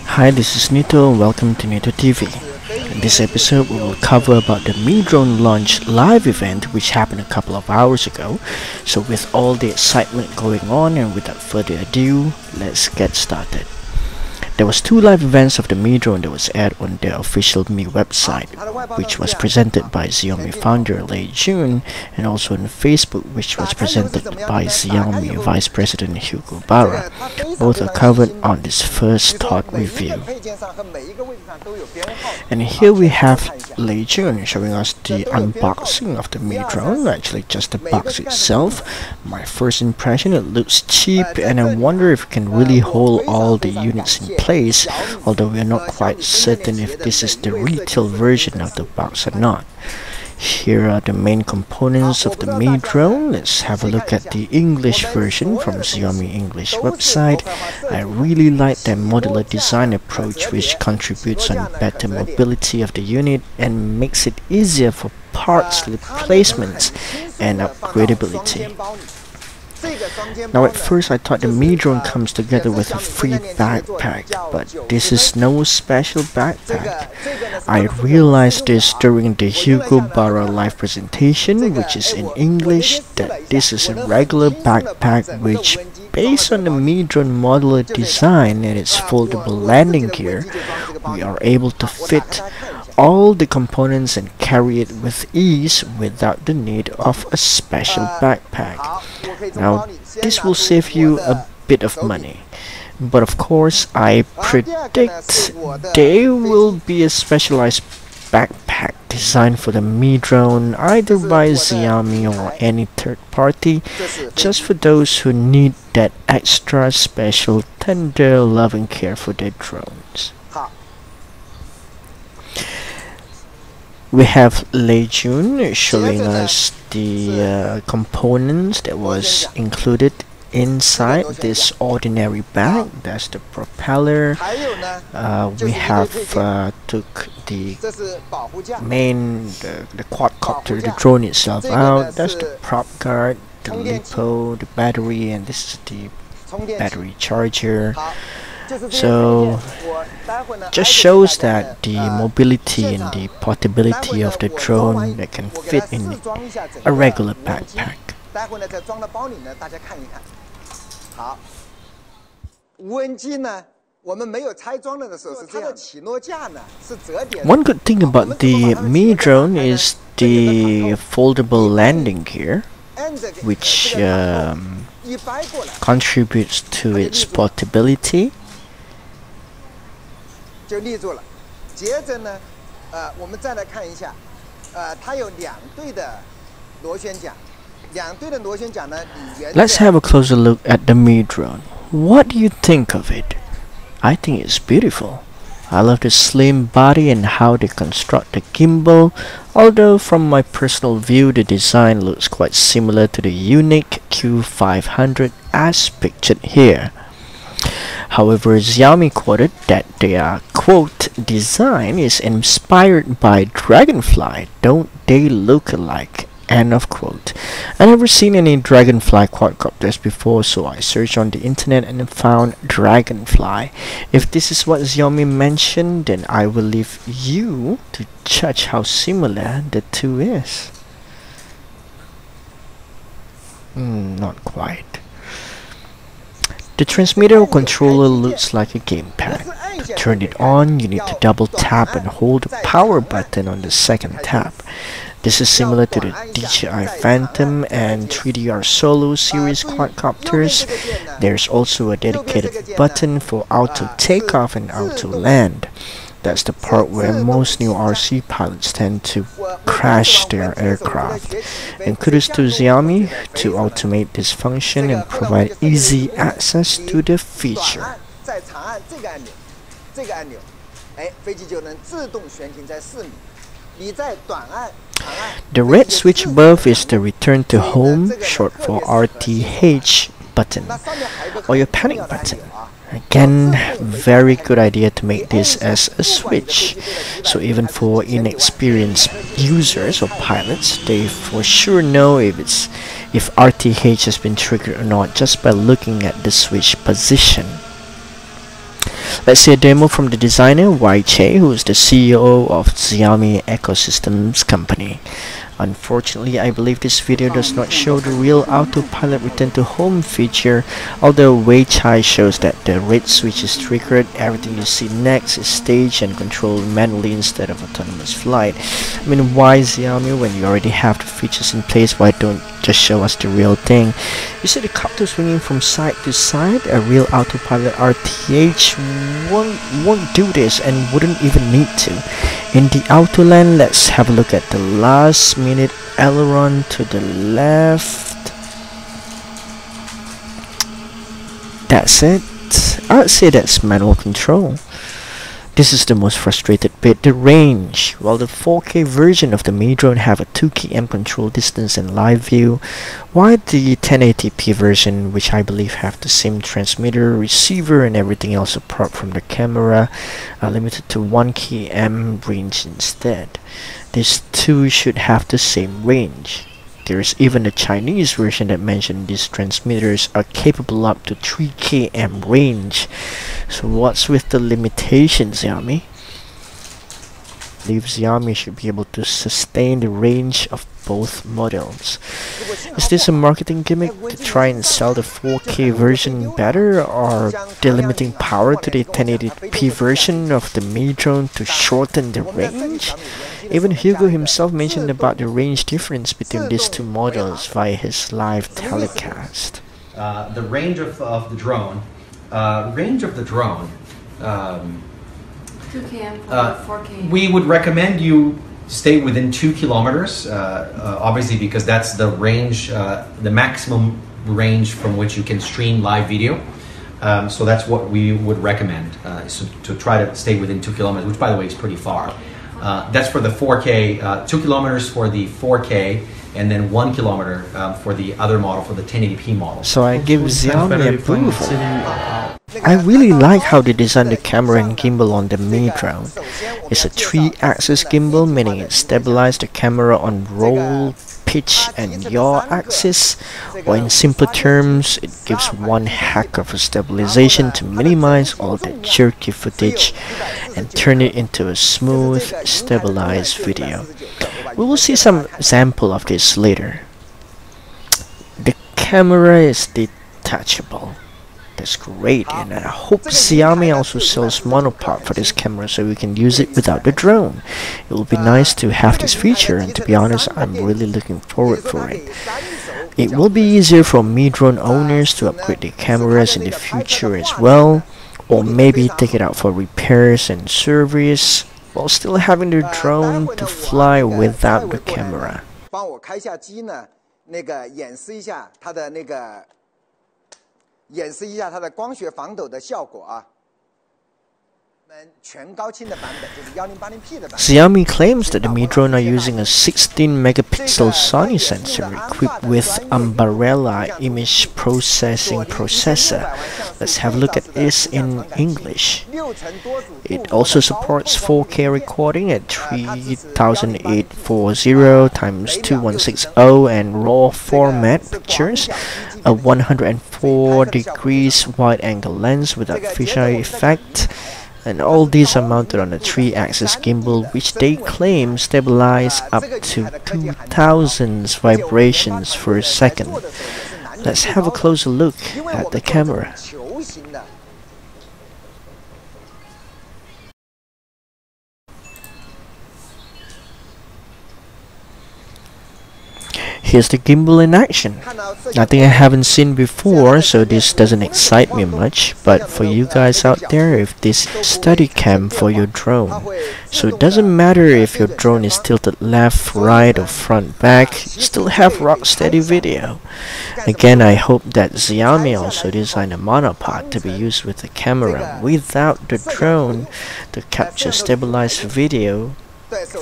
Hi, this is Nito and welcome to Nito TV. In this episode, we will cover about the Mi Drone launch live event which happened a couple of hours ago. So with all the excitement going on and without further ado, let's get started. There was two live events of the Mi Drone that was aired on their official Mi website, which was presented by Xiaomi founder Lei Jun, and also on Facebook, which was presented by Xiaomi Vice President Hugo Barra. Both are covered on this first thought review. And here we have Lei Jun showing us the unboxing of the Mi Drone, actually just the box itself. My first impression, it looks cheap and I wonder if it can really hold all the units in place, although we are not quite certain if this is the retail version of the box or not. Here are the main components of the Mi Drone. Let's have a look at the English version from Xiaomi English website. I really like their modular design approach, which contributes on better mobility of the unit and makes it easier for parts replacements and upgradability. Now at first I thought the Mi Drone comes together with a free backpack, but this is no special backpack. I realized this during the Hugo Barra live presentation, which is in English, that this is a regular backpack which, based on the Mi Drone modular design and its foldable landing gear, we are able to fit all the components and carry it with ease without the need of a special backpack. Now this will save you a bit of money, but of course I predict there will be a specialized backpack designed for the Mi Drone either by Xiaomi or any third party, just for those who need that extra special tender loving care for their drones. We have Lei Jun showing us the components that was included inside this ordinary bag. That's the propeller. We have took the main the quadcopter, the drone itself out. That's the prop guard, the lipo, the battery, and this is the battery charger. So just shows that the mobility and the portability of the drone that can fit in a regular backpack. One good thing about the Mi Drone is the foldable landing gear, which contributes to its portability. Let's have a closer look at the Mi Drone. What do you think of it? I think it's beautiful. I love the slim body and how they construct the gimbal, although from my personal view the design looks quite similar to the unique Q500 as pictured here. However, Xiaomi quoted that their quote design is inspired by Dragonfly, don't they look alike, end of quote. I never seen any Dragonfly quadcopters before, so I searched on the internet and found Dragonfly. If this is what Xiaomi mentioned, then I will leave you to judge how similar the two is. Not quite. The transmitter or controller looks like a gamepad. To turn it on, you need to double tap and hold the power button on the second tap. This is similar to the DJI Phantom and 3DR Solo series quadcopters. There's also a dedicated button for auto takeoff and auto land. That's the part where most new RC pilots tend to crash their aircraft. And kudos to Xiaomi to automate this function and provide easy access to the feature. The red switch above is the return to home, short for RTH button, or your panic button. Again, very good idea to make this as a switch, so even for inexperienced users or pilots, they for sure know if RTH has been triggered or not just by looking at the switch position. Let's see a demo from the designer Wai Che, who is the CEO of Xiaomi Ecosystems Company. Unfortunately, I believe this video does not show the real autopilot return to home feature, although Wei Chai shows that the red switch is triggered, everything you see next is staged and controlled manually instead of autonomous flight. I mean, why Xiaomi when you already have the features in place? Why don't just show us the real thing? You see the copter swinging from side to side? A real autopilot RTH won't do this and wouldn't even need to. In the outer land, let's have a look at the last minute aileron to the left. That's it. I'd say that's manual control. This is the most frustrated bit, the range. While the 4K version of the Mi drone have a 2 km control distance and live view, while the 1080p version, which I believe have the same transmitter, receiver and everything else apart from the camera, are limited to 1 km range instead. These two should have the same range. There is even a Chinese version that mentioned these transmitters are capable up to 3 km range. So what's with the limitations, Xiaomi? I believe Xiaomi should be able to sustain the range of both models. Is this a marketing gimmick to try and sell the 4K version better, or delimiting power to the 1080p version of the Mi drone to shorten the range? Even Hugo himself mentioned about the range difference between these two models via his live telecast. The range of the drone, 2 km for 4K. we would recommend you stay within 2 kilometers, obviously because that's the range, the maximum range from which you can stream live video. So that's what we would recommend, so to try to stay within 2 kilometers, which by the way is pretty far. That's for the 4K, 2 kilometers for the 4K, and then 1 kilometer for the other model, for the 1080p model. So I give Xiaomi approval. I really like how they designed the camera and gimbal on the Mi drone. It's a 3-axis gimbal, meaning it stabilizes the camera on roll, pitch and yaw axis, or in simpler terms, it gives one heck of a stabilization to minimize all the jerky footage and turn it into a smooth, stabilized video. We will see some example of this later. The camera is detachable. That's great, and I hope Xiaomi also sells monopod for this camera so we can use it without the drone. It will be nice to have this feature, and to be honest, I'm really looking forward for it. It will be easier for Mi drone owners to upgrade their cameras in the future as well, or maybe take it out for repairs and service while still having the drone to fly without the camera. Xiaomi claims that the Mi drone are using a 16-megapixel Sony sensor equipped with Umbrella image processing processor. Let's have a look at this in English. It also supports 4K recording at 3840 x 2160 and RAW format pictures, a 104 degrees wide-angle lens without fisheye effect, and all these are mounted on a 3-axis gimbal, which they claim stabilize up to 2000 vibrations per second. Let's have a closer look at the camera. Here's the gimbal in action. Nothing I haven't seen before, so this doesn't excite me much, but for you guys out there, if this is study cam for your drone, so it doesn't matter if your drone is tilted left, right or front, back, you still have rock steady video. Again, I hope that Xiaomi also designed a monopod to be used with the camera without the drone to capture stabilized video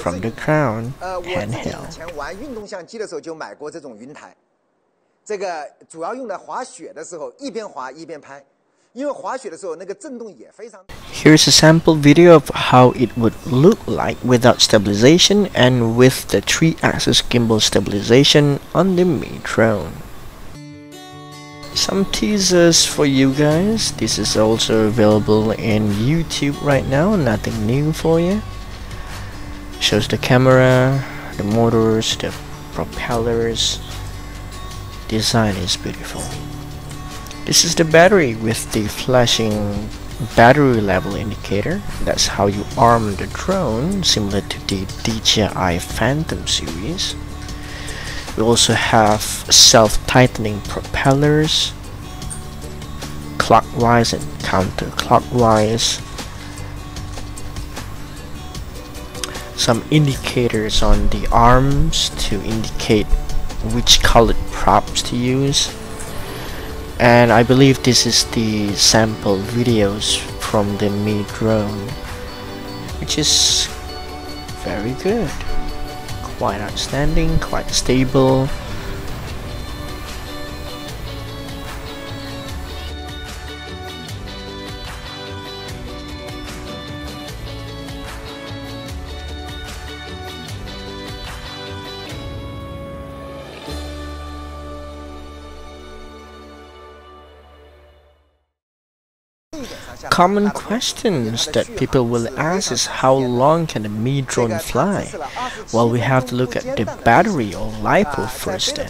from the ground handheld. Here's a sample video of how it would look like without stabilization and with the 3-axis gimbal stabilization on the Mi drone. Some teasers for you guys. This is also available in YouTube right now, nothing new for you. Shows the camera, the motors, the propellers. Design is beautiful. This is the battery with the flashing battery level indicator. That's how you arm the drone, similar to the DJI Phantom series. We also have self-tightening propellers, clockwise and counterclockwise. Some indicators on the arms to indicate which colored props to use. And I believe this is the sample videos from the Mi drone, which is very good. Quite outstanding, quite stable. Common questions that people will ask is how long can the Mi drone fly? Well, we have to look at the battery or LiPo first then.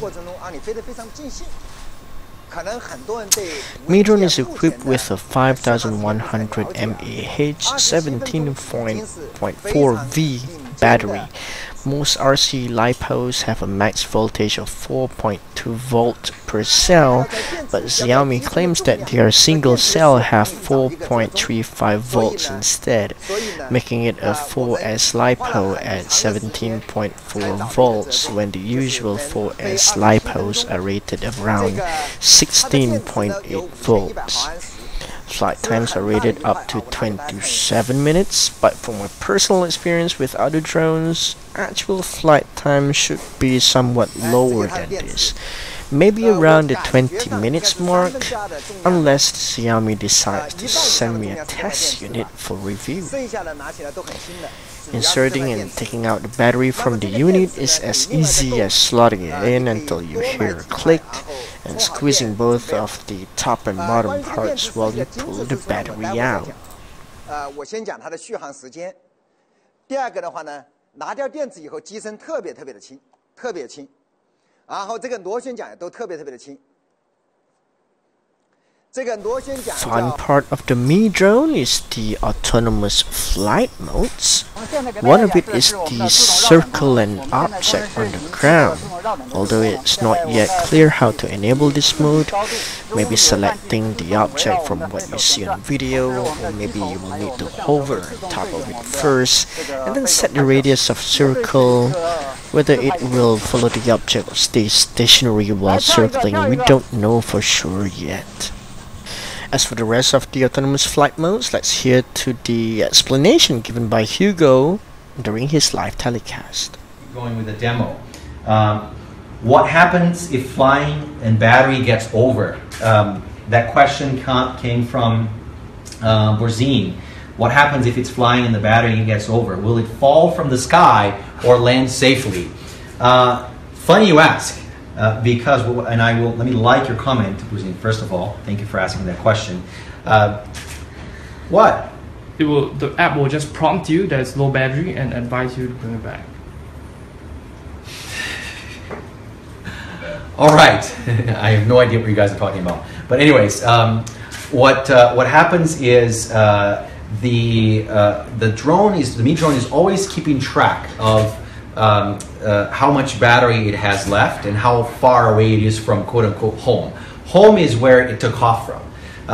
Mi drone is equipped with a 5100 mAh 17.4V battery. Most RC LiPos have a max voltage of 4.2 volts per cell, but Xiaomi claims that their single cell have 4.35 volts instead, making it a 4S LiPo at 17.4 volts when the usual 4S LiPos are rated around 16.8 volts. Flight times are rated up to 27 minutes, but from my personal experience with other drones, actual flight time should be somewhat lower than this. Maybe around the 20 minutes mark, unless Xiaomi decides to send me a test unit for review. Inserting and taking out the battery from the unit is as easy as slotting it in until you hear a click, and squeezing both of the top and bottom parts while you pull the battery out. 我先讲它的续航时间。第二个的话呢，拿掉电池以后，机身特别的轻，特别轻。然后这个螺旋桨也都特别的轻。 Fun part of the Mi drone is the autonomous flight modes. One of it is the circle an object on the ground. Although it's not yet clear how to enable this mode, maybe selecting the object from what you see on video, or maybe you will need to hover on top of it first, and then set the radius of circle. Whether it will follow the object or stay stationary while circling, we don't know for sure yet. As for the rest of the autonomous flight modes, let's hear to the explanation given by Hugo during his live telecast. Going with the demo. What happens if flying and battery gets over? That question came from Borzine. What happens if it's flying and the battery gets over? Will it fall from the sky or land safely? Funny you ask. Because, and I will, let me like your comment, first of all. Thank you for asking that question. What? The app will just prompt you that it's low battery and advise you to bring it back. All right. I have no idea what you guys are talking about. But anyways, what happens is the Mi drone is always keeping track of how much battery it has left and how far away it is from quote-unquote home. Home is where it took off from.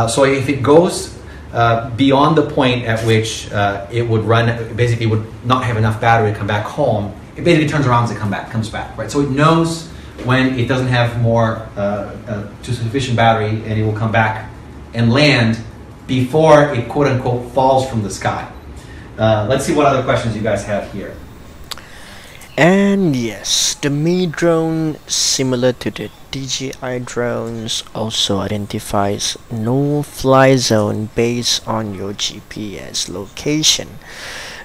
So if it goes beyond the point at which it would run, basically would not have enough battery to come back home, it basically turns around and comes back, right? So it knows when it doesn't have more sufficient battery, and it will come back and land before it quote-unquote falls from the sky. Let's see what other questions you guys have here. And yes, the Mi drone, similar to the DJI drones, also identifies no-fly zone based on your GPS location.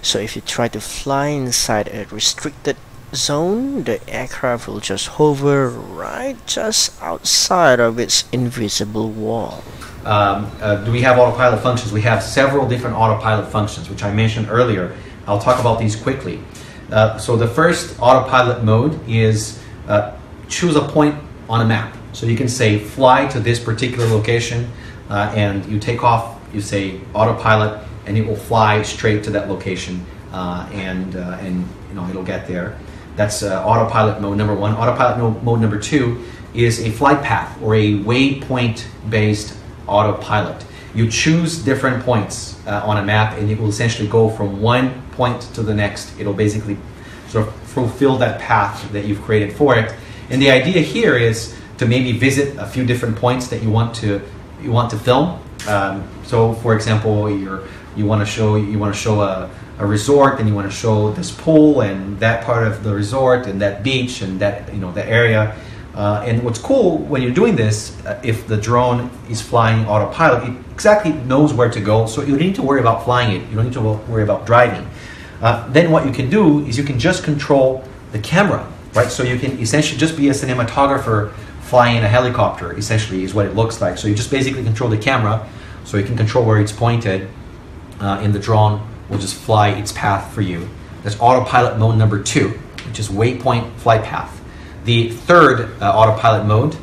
So if you try to fly inside a restricted zone, the aircraft will just hover right just outside of its invisible wall. Do we have autopilot functions? We have several different autopilot functions, which I mentioned earlier. I'll talk about these quickly. So the first autopilot mode is choose a point on a map. So you can say fly to this particular location, and you take off, you say autopilot, and it will fly straight to that location, and you know, it'll get there. That's autopilot mode number one. Autopilot mode number two is a flight path or a waypoint based autopilot. You choose different points on a map, and it will essentially go from one point to the next. It'll basically sort of fulfill that path that you've created for it. And the idea here is to maybe visit a few different points that you want to film. So, for example, you want to show a resort, and you want to show this pool and that part of the resort and that beach and that, you know, the area. And what's cool when you're doing this, if the drone is flying autopilot, it exactly knows where to go, so you don't need to worry about flying it. You don't need to worry about driving. Then what you can do is you can just control the camera, right? So you can essentially just be a cinematographer flying a helicopter, essentially, is what it looks like. So you just basically control the camera, so you can control where it's pointed, and the drone will just fly its path for you. That's autopilot mode number two, which is waypoint flight path. The third autopilot mode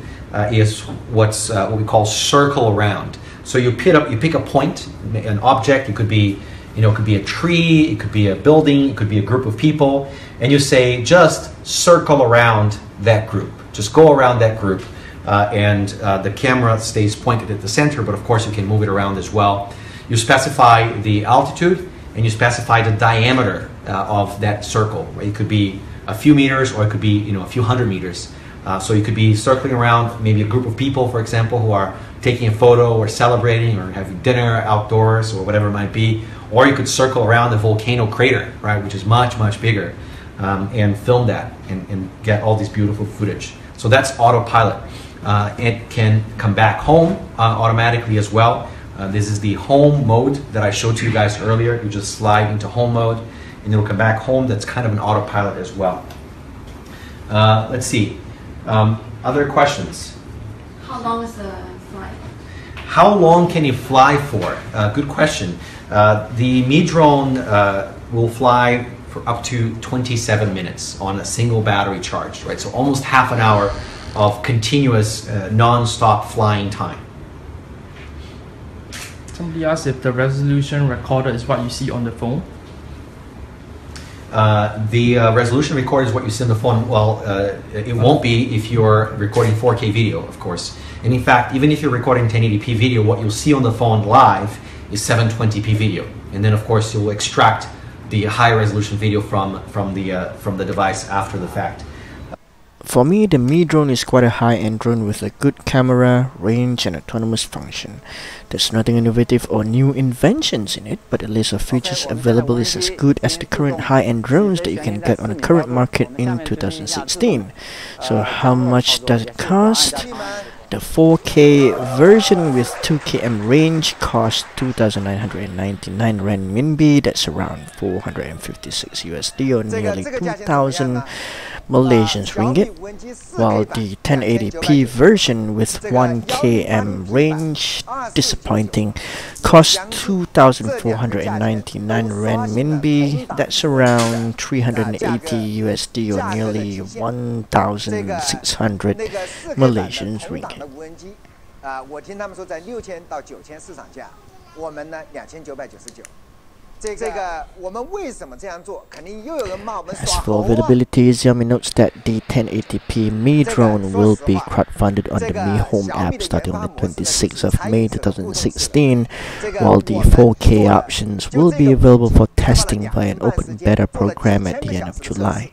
is what we call circle around. So you pick a point, an object. It could be, you know, it could be a tree, it could be a building, it could be a group of people, and you say just circle around that group. Just go around that group, and the camera stays pointed at the center, but of course you can move it around as well. You specify the altitude, and you specify the diameter of that circle. Right? It could be a few meters, or it could be, you know, a few hundred meters. So you could be circling around maybe a group of people, for example, who are taking a photo or celebrating or having dinner outdoors or whatever it might be. Or you could circle around the volcano crater, right, which is much, much bigger, and film that and get all this beautiful footage. So that's autopilot. It can come back home automatically as well. This is the home mode that I showed to you guys earlier. You just slide into home mode, and it'll come back home. That's kind of an autopilot as well. Let's see. Other questions? How long is the flight? How long can you fly for? Good question. The Mi drone will fly for up to 27 minutes on a single battery charge, right? So almost half an hour of continuous non-stop flying time. Somebody asked if the resolution recorded is what you see on the phone. The resolution recorded is what you see on the phone. Well, it won't be if you're recording 4K video, of course. And in fact, even if you're recording 1080p video, what you'll see on the phone live is 720p video. And then, of course, you'll extract the high resolution video from the device after the fact. For me, the Mi drone is quite a high-end drone with a good camera, range, and autonomous function. There's nothing innovative or new inventions in it, but the list of features available is as good as the current high-end drones that you can get on the current market in 2016. So how much does it cost? The 4K version with 2 km range costs 2,999 Renminbi, that's around 456 USD or nearly 2,000 Malaysian ringgit, while the 1080p version with 1 km range, disappointing, costs 2,499 Renminbi, that's around 380 USD or nearly 1,600 Malaysian ringgit. 我听他们说在6000到9000市场价，我们呢2999。这个我们为什么这样做？肯定又有人骂我们耍 As 猴 for 啊。 availability, Xiaomi notes that the 1080p Mi drone will be crowdfunded on the Mi Home app starting on the 26th of May 2016, while the 4K options will be available for testing by an open beta program at the end of July.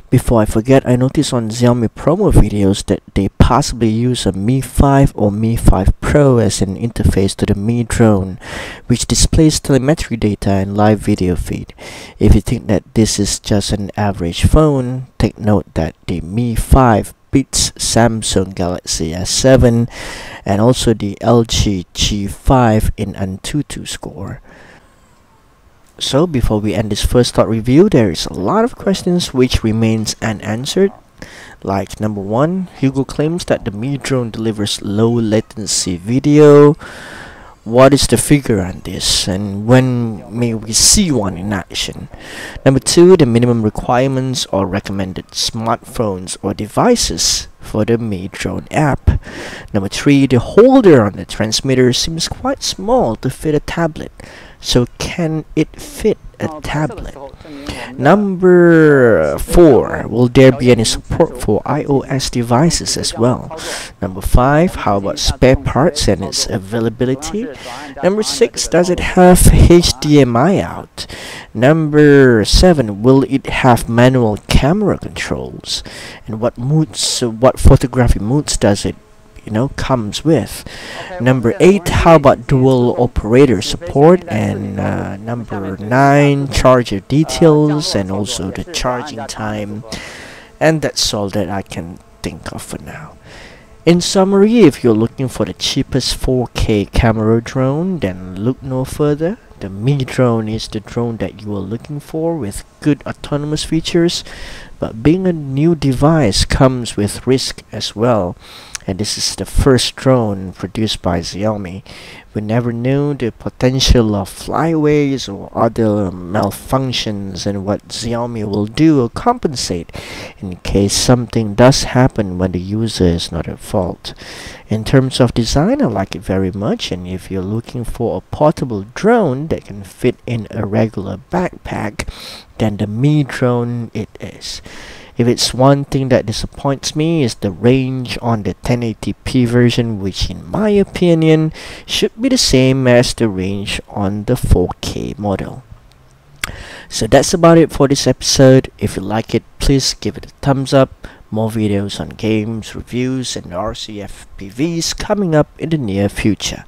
Before I forget, I noticed on Xiaomi promo videos that they possibly use a Mi 5 or Mi 5 Pro as an interface to the Mi drone, which displays telemetry data and live video feed. If you think that this is just an average phone, take note that the Mi 5 beats Samsung Galaxy S7 and also the LG G5 in Antutu score. So before we end this first thought review, there is a lot of questions which remains unanswered. Like number 1, Hugo claims that the Mi drone delivers low latency video. What is the figure on this, and when may we see one in action? Number 2, the minimum requirements or recommended smartphones or devices for the Mi drone app. Number 3, the holder on the transmitter seems quite small to fit a tablet. So can it fit a tablet? Number 4, will there be any support for iOS devices as well? Number 5, how about spare parts and its availability? Number 6, does it have HDMI out? Number 7, will it have manual camera controls? And what photography modes does it comes with? Number 8, how about dual operator support? And number 9, charger details and also the charging time. And that's all that I can think of for now. In summary, if you're looking for the cheapest 4K camera drone, then look no further. The Mi drone is the drone that you are looking for, with good autonomous features, but being a new device comes with risk as well. And this is the first drone produced by Xiaomi. We never know the potential of flyaways or other malfunctions, and what Xiaomi will do or compensate in case something does happen when the user is not at fault. In terms of design, I like it very much, and if you're looking for a portable drone that can fit in a regular backpack, then the Mi drone it is. If it's one thing that disappoints me, is the range on the 1080p version, which in my opinion should be the same as the range on the 4K model. So that's about it for this episode. If you like it, please give it a thumbs up. More videos on games, reviews and RCFPVs coming up in the near future.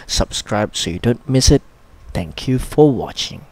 Subscribe so you don't miss it. Thank you for watching.